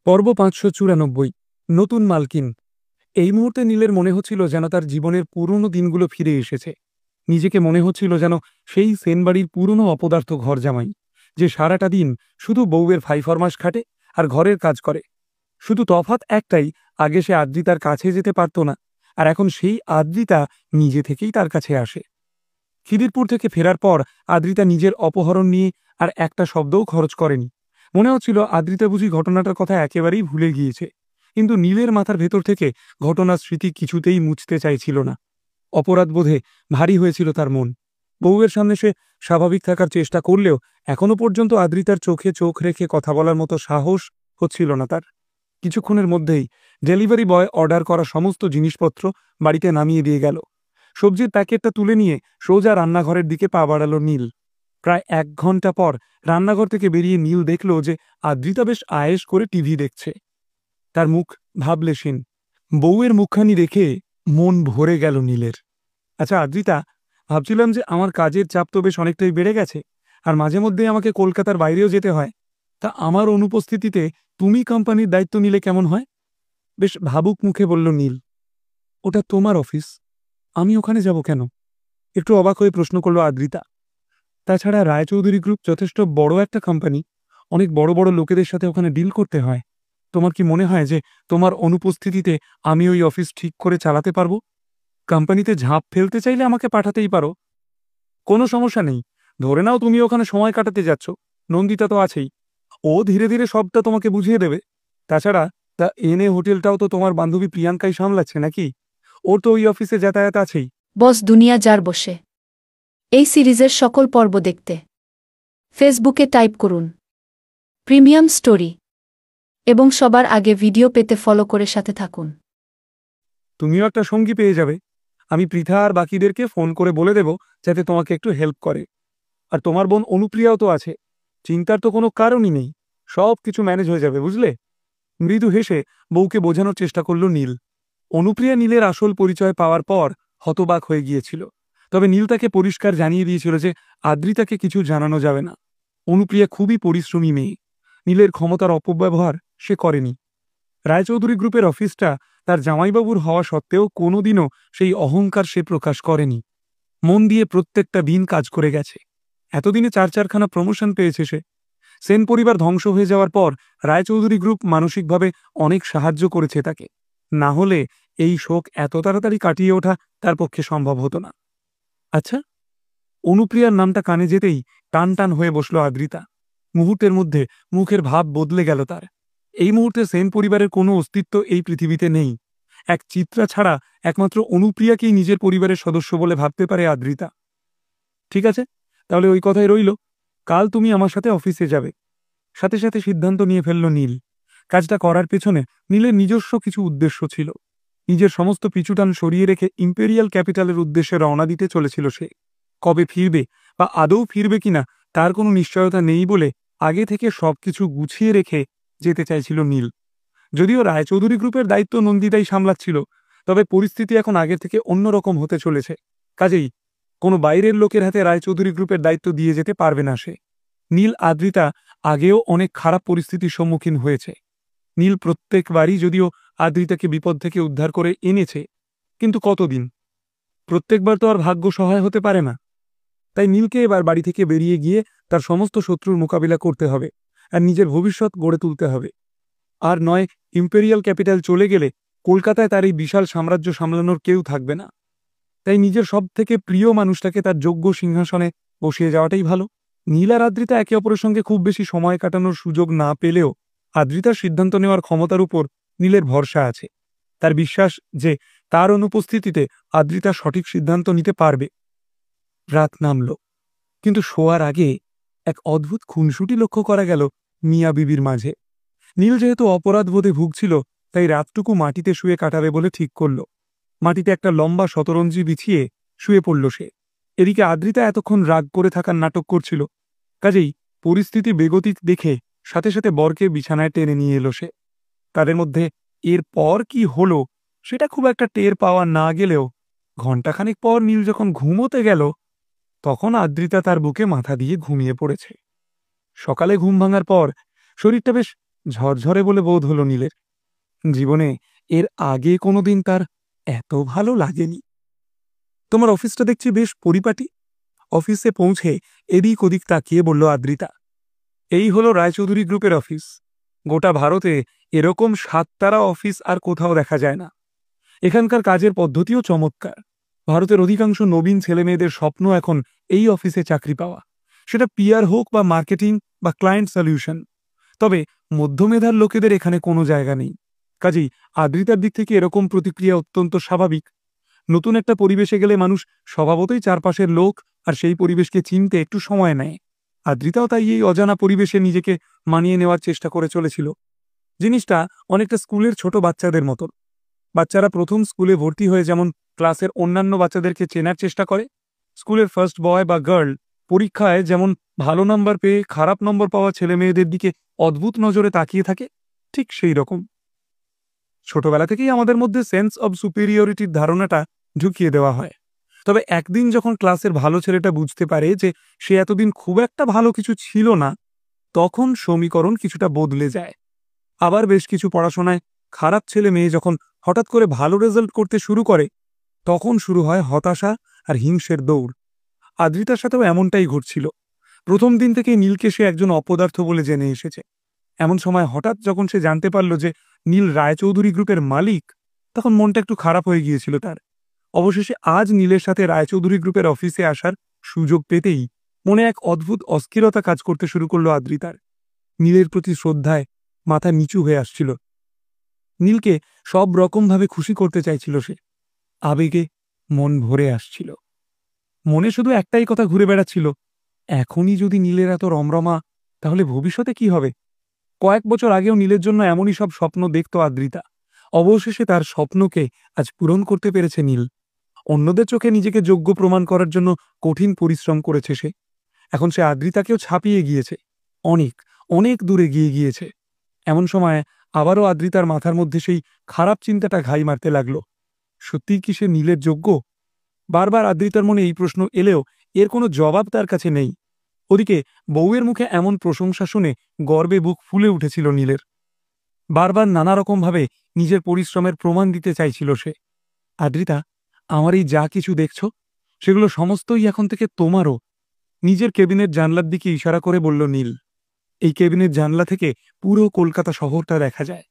পর্ব ৫৯৪ নতুন মালকিন। এই মুহূর্তে নীলের মনে হচ্ছিল যেন তার জীবনের পুরনো দিনগুলো ফিরে এসেছে। নিজেকে মনে হচ্ছিল যেন সেই সেনবাড়ির পুরনো অপদার্থ ঘর জামাই, যে সারাটা দিন শুধু বউয়ের ফাইফরমাস খাটে আর ঘরের কাজ করে। শুধু তফাৎ একটাই, আগে সে আদ্রিতার কাছে যেতে পারত না, আর এখন সেই আদ্রিতা নিজে থেকেই তার কাছে আসে। খিদিরপুর থেকে ফেরার পর আদ্রিতা নিজের অপহরণ নিয়ে আর একটা শব্দও খরচ করেনি। মনে হচ্ছিল আদ্রিতা বুঝি ঘটনাটার কথা একেবারেই ভুলে গিয়েছে, কিন্তু নীলের মাথার ভেতর থেকে ঘটনার স্মৃতি কিছুতেই মুছতে চাইছিল না। অপরাধবোধে ভারী হয়েছিল তার মন। বউয়ের সামনে সে স্বাভাবিক থাকার চেষ্টা করলেও এখনো পর্যন্ত আদ্রিতার চোখে চোখ রেখে কথা বলার মতো সাহস হচ্ছিল না তার। কিছুক্ষণের মধ্যেই ডেলিভারি বয় অর্ডার করা সমস্ত জিনিসপত্র বাড়িতে নামিয়ে দিয়ে গেল। সবজির প্যাকেটটা তুলে নিয়ে সোজা রান্নাঘরের দিকে পা বাড়ালো নীল। প্রায় ১ ঘন্টা পর রান্নাঘর থেকে বেরিয়ে নীল দেখল যে আদ্রিতা বেশ আয়েশ করে টিভি দেখছে। তার মুখ ভাবলেশীন। বউয়ের মুখখানি দেখে মন ভরে গেল নীলের। আচ্ছা আদ্রিতা, ভাবছিলাম যে আমার কাজের চাপ তো বেশ অনেকটাই বেড়ে গেছে, আর মাঝে মধ্যে আমাকে কলকাতার বাইরেও যেতে হয়। তা আমার অনুপস্থিতিতে তুমি কোম্পানির দায়িত্ব নিলে কেমন হয়? বেশ ভাবুক মুখে বলল নীল। ওটা তোমার অফিস, আমি ওখানে যাব কেন? একটু অবাক হয়ে প্রশ্ন করল আদ্রিতা। তাছাড়া রায়চৌধুরী গ্রুপ যথেষ্ট বড় একটা কোম্পানি, অনেক বড় বড় লোকেদের সাথে ওখানে ডিল করতে হয়। তোমার কি মনে হয় যে তোমার অনুপস্থিতিতে আমি ওই অফিস ঠিক করে চালাতে পারবো? কোম্পানিতে ঝাঁপ ফেলতে চাইলে আমাকে পাঠাতেই পারো, কোনো সমস্যা নেই। ধরে নাও তুমি ওখানে সময় কাটাতে যাচ্ছ, নন্দিতা তো আছেই, ও ধীরে ধীরে সবটা তোমাকে বুঝিয়ে দেবে। তাছাড়া এনে হোটেলটাও তো তোমার বান্ধবী প্রিয়াঙ্কাই সামলাচ্ছে নাকি? ওর তো ওই অফিসে যাতায়াত আছেই। বস দুনিয়া যার বসে। এই সিরিজের সকল পর্ব দেখতে ফেসবুকে টাইপ করুন প্রিমিয়াম স্টোরি এবং সবার আগে ভিডিও পেতে ফলো করে সাথে থাকুন। তুমিও একটা সঙ্গী পেয়ে যাবে। আমি পৃথা আর বাকিদেরকে ফোন করে বলে দেব যাতে তোমাকে একটু হেল্প করে। আর তোমার বোন অনুপ্রিয়াও তো আছে, চিন্তার তো কোনো কারণই নেই। সব কিছু ম্যানেজ হয়ে যাবে, বুঝলে? মৃদু হেসে বউকে বোঝানোর চেষ্টা করল নীল। অনুপ্রিয়া নীলের আসল পরিচয় পাওয়ার পর হতবাক হয়ে গিয়েছিল, তবে নীল তাকে পরিষ্কার জানিয়ে দিয়েছিল যে আদ্রিতাকে কিছু জানানো যাবে না। অনুপ্রিয়া খুবই পরিশ্রমী মেয়ে, নীলের ক্ষমতার অপব্যবহার সে করেনি। রায়চৌধুরী গ্রুপের অফিসটা তার জামাইবাবুর হওয়া সত্ত্বেও কোনোদিনও সেই অহংকার সে প্রকাশ করেনি। মন দিয়ে প্রত্যেকটা দিন কাজ করে গেছে। এতদিনে ৪-৪খানা প্রমোশন পেয়েছে সে। সেন পরিবার ধ্বংস হয়ে যাওয়ার পর রায়চৌধুরী গ্রুপ মানসিকভাবে অনেক সাহায্য করেছে তাকে। না হলে এই শোক এত তাড়াতাড়ি কাটিয়ে ওঠা তার পক্ষে সম্ভব হতো না। আচ্ছা, অনুপ্রিয়ার নামটা কানে যেতেই টান টান হয়ে বসল আদ্রিতা। মুহূর্তের মধ্যে মুখের ভাব বদলে গেল তার। এই মুহূর্তে সেন পরিবারের কোনো অস্তিত্ব এই পৃথিবীতে নেই। এক চিত্রা ছাড়া একমাত্র অনুপ্রিয়াকেই নিজের পরিবারের সদস্য বলে ভাবতে পারে আদ্রিতা। ঠিক আছে, তাহলে ওই কথাই রইল। কাল তুমি আমার সাথে অফিসে যাবে। সাথে সাথে সিদ্ধান্ত নিয়ে ফেলল নীল। কাজটা করার পেছনে নীলের নিজস্ব কিছু উদ্দেশ্য ছিল। নিজের সমস্ত পিছুটান সরিয়ে রেখে ইম্পেরিয়াল ক্যাপিটালের উদ্দেশ্যে রওনা দিতে চলেছিল সে। কবে ফিরবে বা আদৌ ফিরবে কিনা তার কোনো নিশ্চয়তা নেই বলে আগে থেকে সবকিছু গুছিয়ে রেখে যেতে চাইছিল নীল। যদিও রায়চৌধুরী গ্রুপের দায়িত্ব নন্দিতাই সামলাচ্ছিল, তবে পরিস্থিতি এখন আগের থেকে অন্যরকম হতে চলেছে। কাজেই কোনো বাইরের লোকের হাতে রায়চৌধুরী গ্রুপের দায়িত্ব দিয়ে যেতে পারবে না সে। নীল আদ্রিতা আগেও অনেক খারাপ পরিস্থিতির সম্মুখীন হয়েছে। নীল প্রত্যেকবারই যদিও আদ্রিতাকে বিপদ থেকে উদ্ধার করে এনেছে, কিন্তু কতদিন? প্রত্যেকবার তো আর ভাগ্য সহায় হতে পারে না। তাই নীলকে এবার বাড়ি থেকে বেরিয়ে গিয়ে তার সমস্ত শত্রুর মোকাবিলা করতে হবে, আর নিজের ভবিষ্যৎ গড়ে তুলতে হবে। আর নয়, ইম্পেরিয়াল ক্যাপিটাল চলে গেলে কলকাতায় তার এই বিশাল সাম্রাজ্য সামলানোর কেউ থাকবে না। তাই নিজের সব থেকে প্রিয় মানুষটাকে তার যোগ্য সিংহাসনে বসিয়ে যাওয়াটাই ভালো। নীল আর আদ্রিতা একে অপরের সঙ্গে খুব বেশি সময় কাটানোর সুযোগ না পেলেও আদ্রিতার সিদ্ধান্ত নেওয়ার ক্ষমতার উপর নীলের ভরসা আছে। তার বিশ্বাস যে তার অনুপস্থিতিতে আদ্রিতা সঠিক সিদ্ধান্ত নিতে পারবে। রাত নামল, কিন্তু শোয়ার আগে এক অদ্ভুত খুনসুটি লক্ষ্য করা গেল মিয়া বিবির মাঝে। নীল যেহেতু অপরাধবোধে ভুগছিল, তাই রাতটুকু মাটিতে শুয়ে কাটাবে বলে ঠিক করল। মাটিতে একটা লম্বা শতরঞ্জি বিছিয়ে শুয়ে পড়ল সে। এদিকে আদ্রিতা এতক্ষণ রাগ করে থাকার নাটক করছিল। কাজেই পরিস্থিতি বেগতিক দেখে সাথে সাথে বরকে বিছানায় টেনে নিয়ে এলো সে। তাদের মধ্যে এর পর কি হলো সেটা খুব একটা টের পাওয়া না গেলেও ঘণ্টাখানেক পর নীল যখন ঘুমোতে গেল, তখন আদ্রিতা তার বুকে মাথা দিয়ে ঘুমিয়ে পড়েছে। সকালে ঘুম ভাঙার পর শরীরটা বেশ ঝরঝরে বলে বোধ হলো নীলের। জীবনে এর আগে কোনোদিন তার এত ভালো লাগেনি। তোমার অফিসটা দেখছি বেশ পরিপাটি। অফিসে পৌঁছে এদিক ওদিক তাকিয়ে বলল আদ্রিতা। এই হলো রায়চৌধুরী গ্রুপের অফিস। গোটা ভারতে এরকম 7 তারা অফিস আর কোথাও দেখা যায় না। এখানকার কাজের পদ্ধতিও চমৎকার। ভারতের অধিকাংশ নবীন ছেলেমেয়েদের স্বপ্ন এখন এই অফিসে চাকরি পাওয়া, সেটা পিআর হোক বা মার্কেটিং বা ক্লায়েন্ট সলিউশন। তবে মধ্যমেধার লোকেদের এখানে কোনো জায়গা নেই। কাজেই আদ্রিতার দিক থেকে এরকম প্রতিক্রিয়া অত্যন্ত স্বাভাবিক। নতুন একটা পরিবেশে গেলে মানুষ স্বভাবতই চারপাশের লোক আর সেই পরিবেশকে চিনতে একটু সময় নেয়। আদ্রিতাও তাই এই অজানা পরিবেশে নিজেকে মানিয়ে নেওয়ার চেষ্টা করে চলেছিল। জিনিসটা অনেকটা স্কুলের ছোট বাচ্চাদের মতন। বাচ্চারা প্রথম স্কুলে ভর্তি হয়ে যেমন ক্লাসের অন্যান্য বাচ্চাদেরকে চেনার চেষ্টা করে, স্কুলের ফার্স্ট বয় বা গার্ল পরীক্ষায় যেমন ভালো নম্বর পেয়ে খারাপ নম্বর পাওয়া ছেলে মেয়েদের দিকে অদ্ভুত নজরে তাকিয়ে থাকে, ঠিক সেই রকম। ছোটবেলা থেকেই আমাদের মধ্যে সেন্স অব সুপিরিয়রিটির ধারণাটা ঢুকিয়ে দেওয়া হয়। তবে একদিন যখন ক্লাসের ভালো ছেলেটা বুঝতে পারে যে সে এতদিন খুব একটা ভালো কিছু ছিল না, তখন সমীকরণ কিছুটা বদলে যায়। আবার বেশ কিছু পড়াশোনায় খারাপ ছেলে মেয়ে যখন হঠাৎ করে ভালো রেজাল্ট করতে শুরু করে, তখন শুরু হয় হতাশা আর হিংসের দৌড়। আদ্রিতার সাথেও এমনটাই ঘটছিল। প্রথম দিন থেকে নীলকে সে একজন অপদার্থ বলে জেনে এসেছে। এমন সময় হঠাৎ যখন সে জানতে পারল যে নীল রায়চৌধুরী গ্রুপের মালিক, তখন মনটা একটু খারাপ হয়ে গিয়েছিল তার। অবশেষে আজ নীলের সাথে রায়চৌধুরী গ্রুপের অফিসে আসার সুযোগ পেতেই মনে এক অদ্ভুত অস্থিরতা কাজ করতে শুরু করলো আদ্রিতার। নীলের প্রতি শ্রদ্ধায় মাথা নিচু হয়ে আসছিল। নীলকে সব রকমভাবে খুশি করতে চাইছিল সে। আবেগে মন ভরে আসছিল। মনে শুধু একটাই কথা ঘুরে বেড়াচ্ছিল, এখনই যদি নীলের এত রমরমা, তাহলে ভবিষ্যতে কি হবে? কয়েক বছর আগেও নীলের জন্য এমনই সব স্বপ্ন দেখত আদ্রিতা। অবশেষে তার স্বপ্নকে আজ পূরণ করতে পেরেছে নীল। অন্যদের চোখে নিজেকে যোগ্য প্রমাণ করার জন্য কঠিন পরিশ্রম করেছে সে। এখন সে আদ্রিতাকেও ছাপিয়ে গিয়েছে, অনেক অনেক দূরে গিয়ে গিয়েছে। এমন সময় আবারও আদ্রিতার মাথার মধ্যে সেই খারাপ চিন্তাটা ঘাই মারতে লাগলো। সত্যিই কি সে নীলের যোগ্য? বারবার আদ্রিতার মনে এই প্রশ্ন এলেও এর কোনো জবাব তার কাছে নেই। ওদিকে বউয়ের মুখে এমন প্রশংসা শুনে গর্বে বুক ফুলে উঠেছিল নীলের। বারবার নানা রকমভাবে নিজের পরিশ্রমের প্রমাণ দিতে চাইছিল সে। আদ্রিতা, আমার এই যা কিছু দেখছ, সেগুলো সমস্তই এখন থেকে তোমারও। নিজের কেবিনের জানলার দিকে ইশারা করে বলল নীল। এই কেবিনের জানলা থেকে পুরো কলকাতা শহরটা দেখা যায়।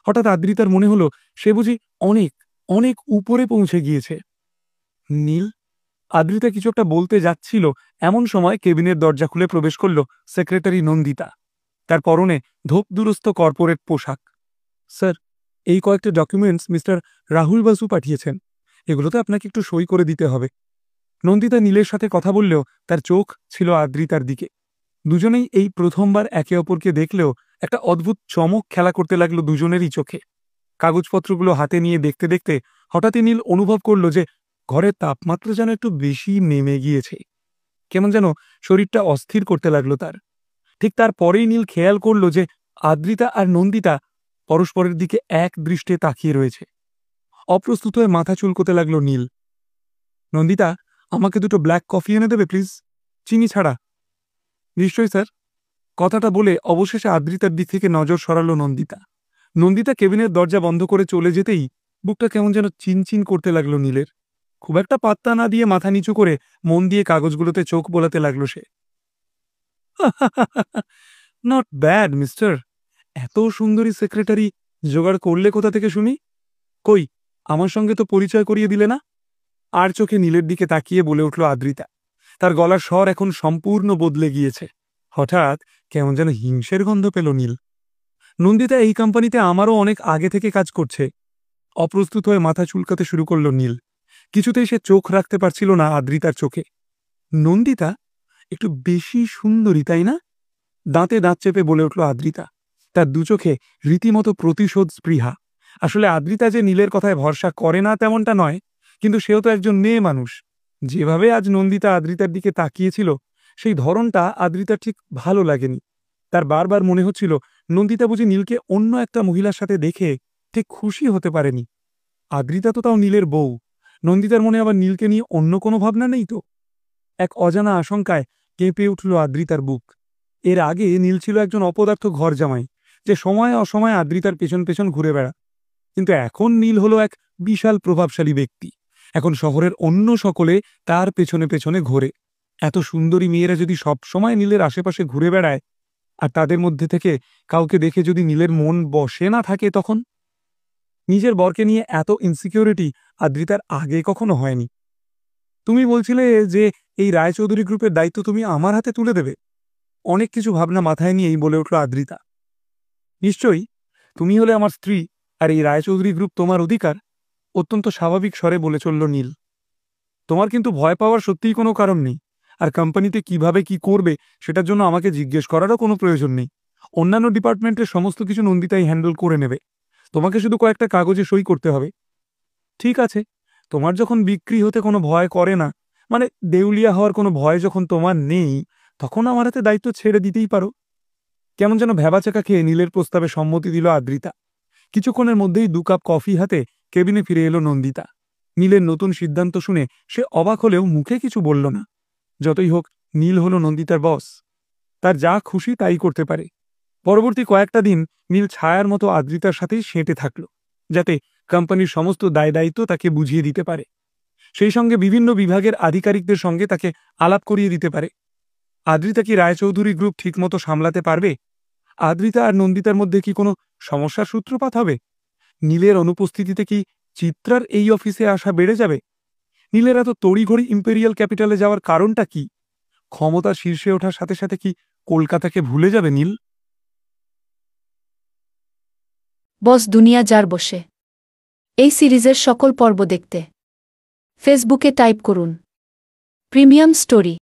হঠাৎ আদ্রিতার মনে হলো সে বুঝি অনেক অনেক উপরে পৌঁছে গিয়েছে। নীল, আদ্রিতা কিছু একটা বলতে যাচ্ছিল, এমন সময় কেবিনের দরজা খুলে প্রবেশ করল সেক্রেটারি নন্দিতা। তার পরনে ধোপ দুরস্ত কর্পোরেট পোশাক। স্যার, এই কয়েকটা ডকুমেন্টস মিস্টার রাহুল বাসু পাঠিয়েছেন, এগুলোতে আপনাকে একটু সই করে দিতে হবে। নন্দিতা নীলের সাথে কথা বললেও তার চোখ ছিল আদ্রিতার দিকে। দুজনেই এই প্রথমবার একে অপরকে দেখলেও একটা অদ্ভুত চমক খেলা করতে লাগলো দুজনেরই চোখে। কাগজপত্রগুলো হাতে নিয়ে দেখতে দেখতে হঠাৎই নীল অনুভব করল যে ঘরের তাপমাত্রা যেন একটু বেশি নেমে গিয়েছে। কেমন যেন শরীরটা অস্থির করতে লাগলো তার। ঠিক তারপরেই নীল খেয়াল করল যে আদ্রিতা আর নন্দিতা পরস্পরের দিকে এক দৃষ্টে তাকিয়ে রয়েছে। অপ্রস্তুত হয়ে মাথা চুলকোতে লাগলো নীল। নন্দিতা, আমাকে দুটো ব্ল্যাক কফি এনে দেবে প্লিজ, চিনি ছাড়া। নিশ্চয়ই স্যার। কথাটা বলে অবশেষে আদ্রিতার দিক থেকে নজর সরালো নন্দিতা। নন্দিতা কেবিনের দরজা বন্ধ করে চলে যেতেই বুকটা কেমন যেন চিনচিন করতে লাগলো নীলের। খুব একটা পাত্তা না দিয়ে মাথা নিচু করে মন দিয়ে কাগজগুলোতে চোখ বোলাতে লাগলো সে। Not bad mister. এত সুন্দরী সেক্রেটারি জোগাড় করলে কোথা থেকে শুনি? কই, আমার সঙ্গে তো পরিচয় করিয়ে দিলে না? আর চোখে নীলের দিকে তাকিয়ে বলে উঠল আদ্রিতা। তার গলার স্বর এখন সম্পূর্ণ বদলে গিয়েছে। হঠাৎ কেমন যেন হিংসের গন্ধ পেল নীল। নন্দিতা এই কোম্পানিতে আমারও অনেক আগে থেকে কাজ করছে। অপ্রস্তুত হয়ে মাথা চুলকাতে শুরু করল নীল। কিছুতেই সে চোখ রাখতে পারছিল না আদ্রিতার চোখে। নন্দিতা একটু বেশি সুন্দরী, তাই না? দাঁতে দাঁত চেপে বলে উঠল আদ্রিতা। তার দু চোখে রীতিমতো প্রতিশোধ স্পৃহা। আসলে আদ্রিতা যে নীলের কথায় ভরসা করে না তেমনটা নয়, কিন্তু সেও তো একজন মেয়ে মানুষ। যেভাবে আজ নন্দিতা আদ্রিতার দিকে তাকিয়েছিল, সেই ধরনটা আদ্রিতার ঠিক ভালো লাগেনি। তার বারবার মনে হচ্ছিল নন্দিতা বুঝি নীলকে অন্য একটা মহিলার সাথে দেখে ঠিক খুশি হতে পারেনি। আদ্রিতা তো তাও নীলের বউ। নন্দিতার মনে আবার নীলকে নিয়ে অন্য কোনো ভাবনা নেই তো? এক অজানা আশঙ্কায় কেঁপে উঠল আদ্রিতার বুক। এর আগে নীল ছিল একজন অপদার্থ ঘরজামাই, যে সময়ে অসময়ে আদ্রিতার পেছন পেছন ঘুরে বেড়া। কিন্তু এখন নীল হলো এক বিশাল প্রভাবশালী ব্যক্তি। এখন শহরের অন্য সকলে তার পেছনে পেছনে ঘোরে। এত সুন্দরী মেয়েরা যদি সবসময় নীলের আশেপাশে ঘুরে বেড়ায়, আর তাদের মধ্যে থেকে কাউকে দেখে যদি নীলের মন বসে না থাকে, তখন নিজের বরকে নিয়ে এত ইনসিকিউরিটি আদ্রিতার আগে কখনো হয়নি। তুমি বলছিলে যে এই রায়চৌধুরী গ্রুপের দায়িত্ব তুমি আমার হাতে তুলে দেবে। অনেক কিছু ভাবনা মাথায় নিয়েই বলে উঠল আদ্রিতা। নিশ্চয়ই, তুমি হলে আমার স্ত্রী, আর এই রায়চৌধুরী গ্রুপ তোমার অধিকার। অত্যন্ত স্বাভাবিক স্বরে বলে চলল নীল। তোমার কিন্তু ভয় পাওয়ার সত্যিই কোনো কারণ নেই। আর কোম্পানিতে কিভাবে কি করবে সেটার জন্য আমাকে জিজ্ঞেস করারও কোনো প্রয়োজন নেই। অন্যান্য ডিপার্টমেন্টের সমস্ত কিছু নন্দিতাই হ্যান্ডেল করে নেবে। তোমাকে শুধু কয়েকটা কাগজে সই করতে হবে। ঠিক আছে, তোমার যখন বিক্রি হতে কোনো ভয় করে না, মানে দেউলিয়া হওয়ার কোনো ভয় যখন তোমার নেই, তখন আমার হাতে দায়িত্ব ছেড়ে দিতেই পারো। কেমন যেন ভ্যাবাচাকা খেয়ে নীলের প্রস্তাবে সম্মতি দিল আদ্রিতা। কিছুক্ষণের মধ্যেই 2 কাপ কফি হাতে কেবিনে ফিরে এলো নন্দিতা। নীলের নতুন সিদ্ধান্ত শুনে সে অবাক হলেও মুখে কিছু বলল না। যতই হোক, নীল হলো নন্দিতার বস। তার যা খুশি তাই করতে পারে। পরবর্তী কয়েকটা দিন নীল ছায়ার মতো আদ্রিতার সাথেই সেঁটে থাকল, যাতে কোম্পানির সমস্ত দায় দায়িত্ব তাকে বুঝিয়ে দিতে পারে। সেই সঙ্গে বিভিন্ন বিভাগের আধিকারিকদের সঙ্গে তাকে আলাপ করিয়ে দিতে পারে। আদ্রিতা কি রায়চৌধুরী গ্রুপ ঠিকমতো সামলাতে পারবে? আদ্রিতা আর নন্দিতার মধ্যে কি কোনো সমস্যার সূত্রপাত হবে? নীলের অনুপস্থিতিতে কি চিত্রার এই অফিসে আসা বেড়ে যাবে? নীলের এত তড়িঘড়ি ইম্পেরিয়াল ক্যাপিটালে যাওয়ার কারণটা কি? ক্ষমতার শীর্ষে ওঠার সাথে সাথে কি কলকাতাকে ভুলে যাবে নীল? বস দুনিয়া যার বসে এই সিরিজের সকল পর্ব দেখতে ফেসবুকে টাইপ করুন প্রিমিয়াম স্টোরি।